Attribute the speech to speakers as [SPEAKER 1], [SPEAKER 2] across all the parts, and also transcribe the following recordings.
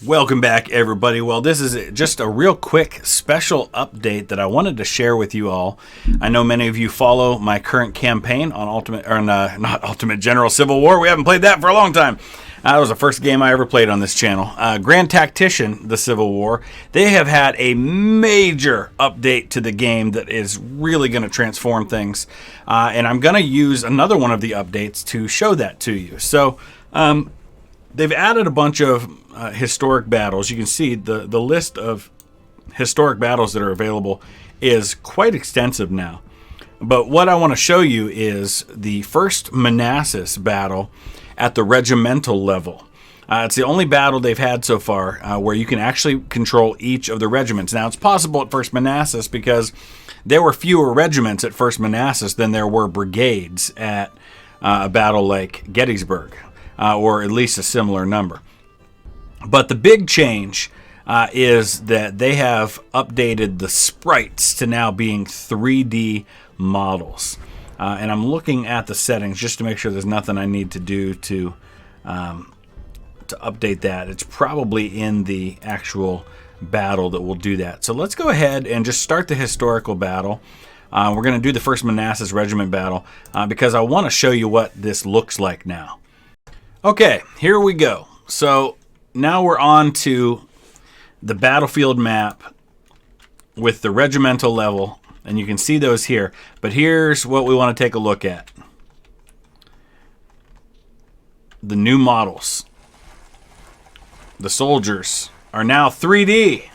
[SPEAKER 1] Welcome back, everybody. Well, this is just a real quick special update that I wanted to share with you all. I know many of you follow my current campaign on not Ultimate General Civil War. We haven't played that for a long time. That was the first game I ever played on this channel. Grand Tactician, the Civil War. They have had a major update to the game that is really going to transform things. And I'm going to use another one of the updates to show that to you. So, they've added a bunch of historic battles. You can see the list of historic battles that are available is quite extensive now. But what I want to show you is the first Manassas battle at the regimental level. It's the only battle they've had so far where you can actually control each of the regiments. Now, it's possible at First Manassas because there were fewer regiments at First Manassas than there were brigades at a battle like Gettysburg. Or at least a similar number. But the big change is that they have updated the sprites to now being 3D models. And I'm looking at the settings just to make sure there's nothing I need to do to update that. It's probably in the actual battle that will do that. So let's go ahead and just start the historical battle. We're going to do the first Manassas Regiment battle because I want to show you what this looks like now. Okay, here we go. So now we're on to the battlefield map with the regimental level, and you can see those here. But here's what we want to take a look at. The new models. The soldiers are now 3D.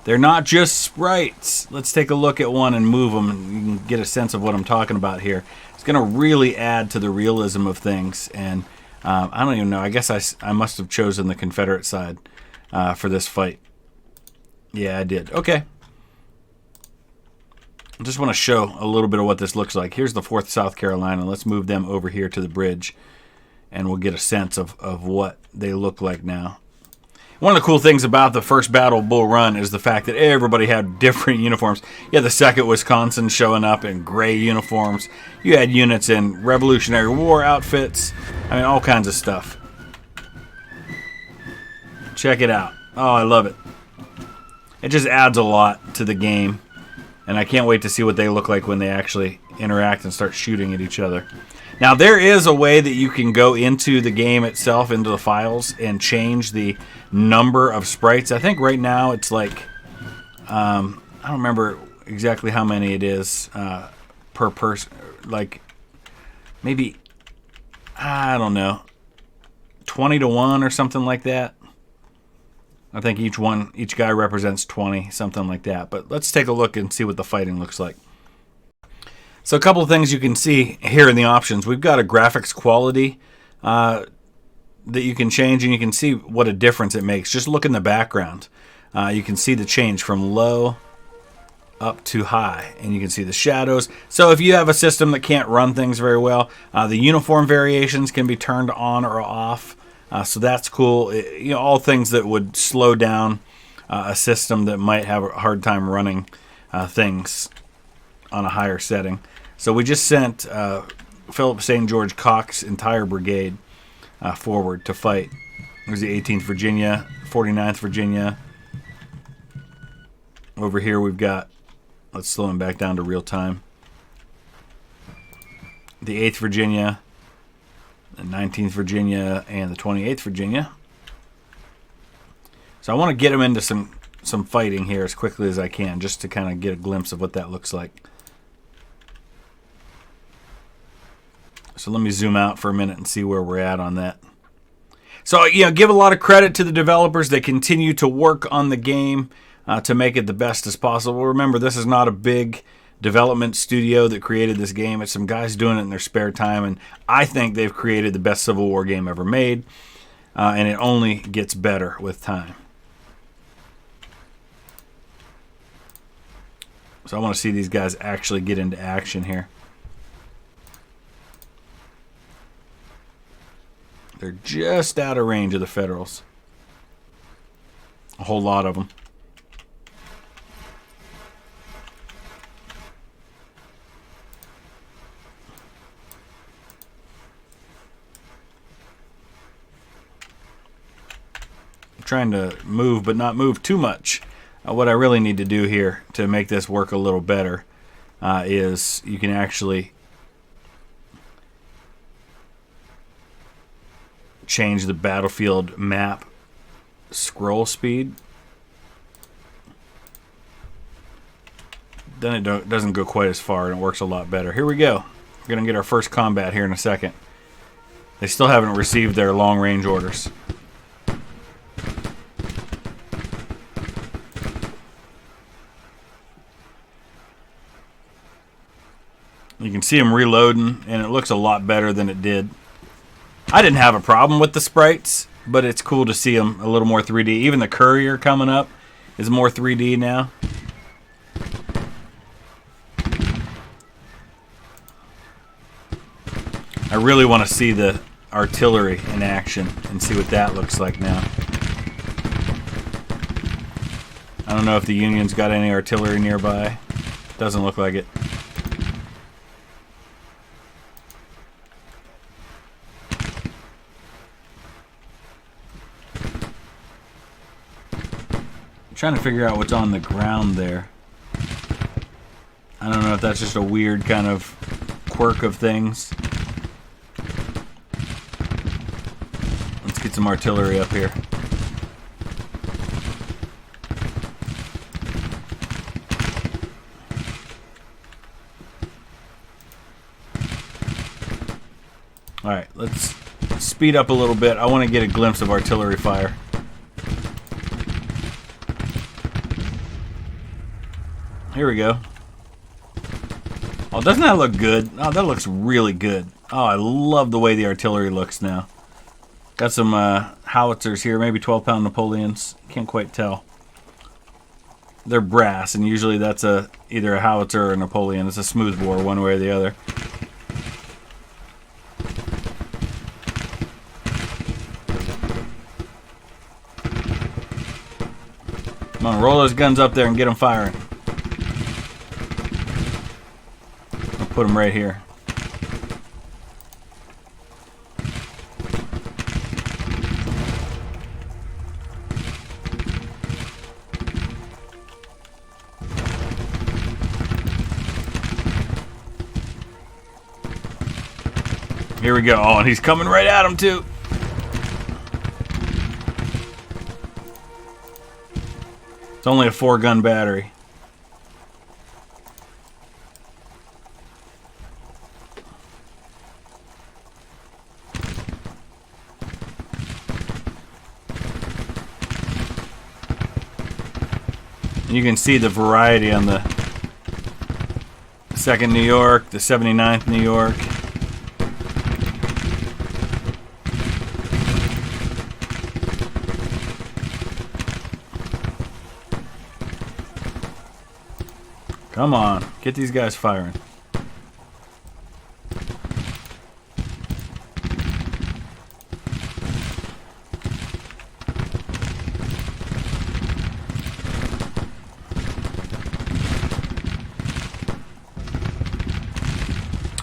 [SPEAKER 1] They're not just sprites. Let's take a look at one and move them, and you can get a sense of what I'm talking about here. It's going to really add to the realism of things, and I don't even know. I guess I must have chosen the Confederate side for this fight. Yeah, I did. Okay. I just want to show a little bit of what this looks like. Here's the 4th South Carolina. Let's move them over here to the bridge, and we'll get a sense of what they look like now. One of the cool things about the first Battle of Bull Run is the fact that everybody had different uniforms. You had the 2nd Wisconsin showing up in gray uniforms. You had units in Revolutionary War outfits. I mean, all kinds of stuff. Check it out. Oh, I love it. It just adds a lot to the game. And I can't wait to see what they look like when they actually interact and start shooting at each other. Now, there is a way that you can go into the game itself, into the files, and change the number of sprites. I think right now it's like, I don't remember exactly how many it is per person. Like, maybe, I don't know, 20 to 1 or something like that. I think each guy represents 20, something like that. But let's take a look and see what the fighting looks like. So a couple of things you can see here in the options. We've got a graphics quality that you can change, and you can see what a difference it makes. Just look in the background. You can see the change from low up to high, and you can see the shadows. So if you have a system that can't run things very well, the uniform variations can be turned on or off. So that's cool. All things that would slow down a system that might have a hard time running things on a higher setting. So we just sent Philip St. George Cocke's entire brigade forward to fight. There's the 18th Virginia, 49th Virginia. Over here we've got, let's slow him back down to real time, the 8th Virginia, the 19th Virginia, and the 28th Virginia. So I want to get them into some fighting here as quickly as I can, just to kind of get a glimpse of what that looks like. So let me zoom out for a minute and see where we're at on that. So, give a lot of credit to the developers. They continue to work on the game to make it the best as possible. Remember, this is not a big development studio that created this game. It's some guys doing it in their spare time, and I think they've created the best Civil War game ever made, and it only gets better with time. So I want to see these guys actually get into action here. They're just out of range of the Federals. A whole lot of them. trying to move, but not move too much. What I really need to do here to make this work a little better is you can actually change the battlefield map scroll speed. Then it doesn't go quite as far and it works a lot better. Here we go. We're going to get our first combat here in a second. They still haven't received their long-range orders. You can see them reloading, and it looks a lot better than it did. I didn't have a problem with the sprites, but it's cool to see them a little more 3D. Even the courier coming up is more 3D now. I really want to see the artillery in action and see what that looks like now. I don't know if the Union's got any artillery nearby. Doesn't look like it. I'm trying to figure out what's on the ground there. I don't know if that's just a weird kind of quirk of things. Get some artillery up here. Alright, let's speed up a little bit. I want to get a glimpse of artillery fire. Here we go. Oh, doesn't that look good? Oh, that looks really good. Oh, I love the way the artillery looks now. Got some howitzers here, maybe 12-pound Napoleons. Can't quite tell. They're brass, and usually that's either a howitzer or a Napoleon. It's a smoothbore, one way or the other. Come on, roll those guns up there and get them firing. I'll put them right here. Here we go. Oh, and he's coming right at him, too. It's only a 4-gun battery. And you can see the variety on the 2nd New York, the 79th New York. Come on, get these guys firing.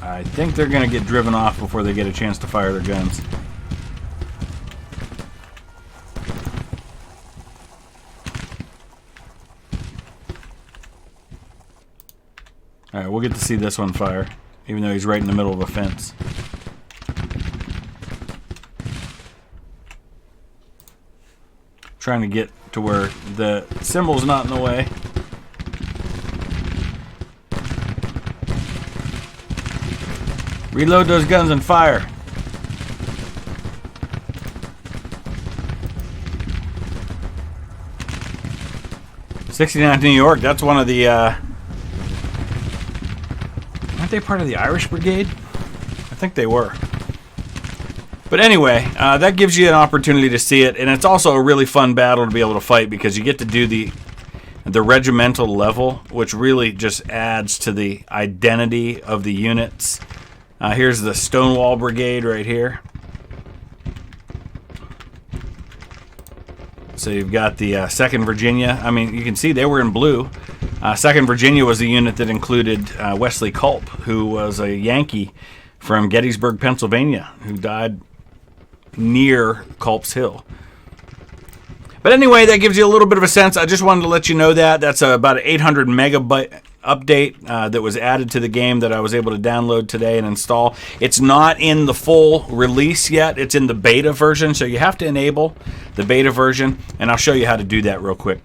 [SPEAKER 1] I think they're going to get driven off before they get a chance to fire their guns. Alright, we'll get to see this one fire, even though he's right in the middle of a fence. Trying to get to where the symbol's not in the way. Reload those guns and fire. '69th New York, that's one of the aren't they part of the Irish Brigade? I think they were. But anyway, that gives you an opportunity to see it, and it's also a really fun battle to be able to fight because you get to do the regimental level, which really just adds to the identity of the units. Here's the Stonewall Brigade right here. So you've got the 2nd Virginia. I mean, you can see they were in blue. 2nd Virginia was the unit that included Wesley Culp, who was a Yankee from Gettysburg, Pennsylvania, who died near Culp's Hill. But anyway, that gives you a little bit of a sense. I just wanted to let you know that. That's about an 800 megabyte update that was added to the game that I was able to download today and install. It's not in the full release yet. It's in the beta version, so you have to enable the beta version, and I'll show you how to do that real quick.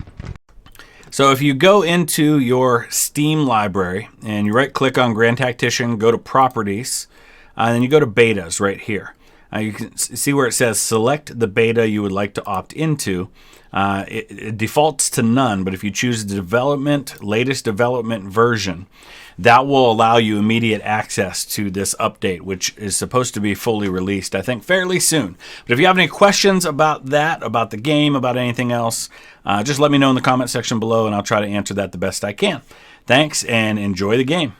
[SPEAKER 1] So if you go into your Steam library and you right-click on Grand Tactician, go to Properties, and then you go to Betas right here. You can see where it says select the beta you would like to opt into. It defaults to none, but if you choose the latest development version, that will allow you immediate access to this update, which is supposed to be fully released, I think, fairly soon. But if you have any questions about that, about the game, about anything else, just let me know in the comment section below, and I'll try to answer that the best I can. Thanks, and enjoy the game.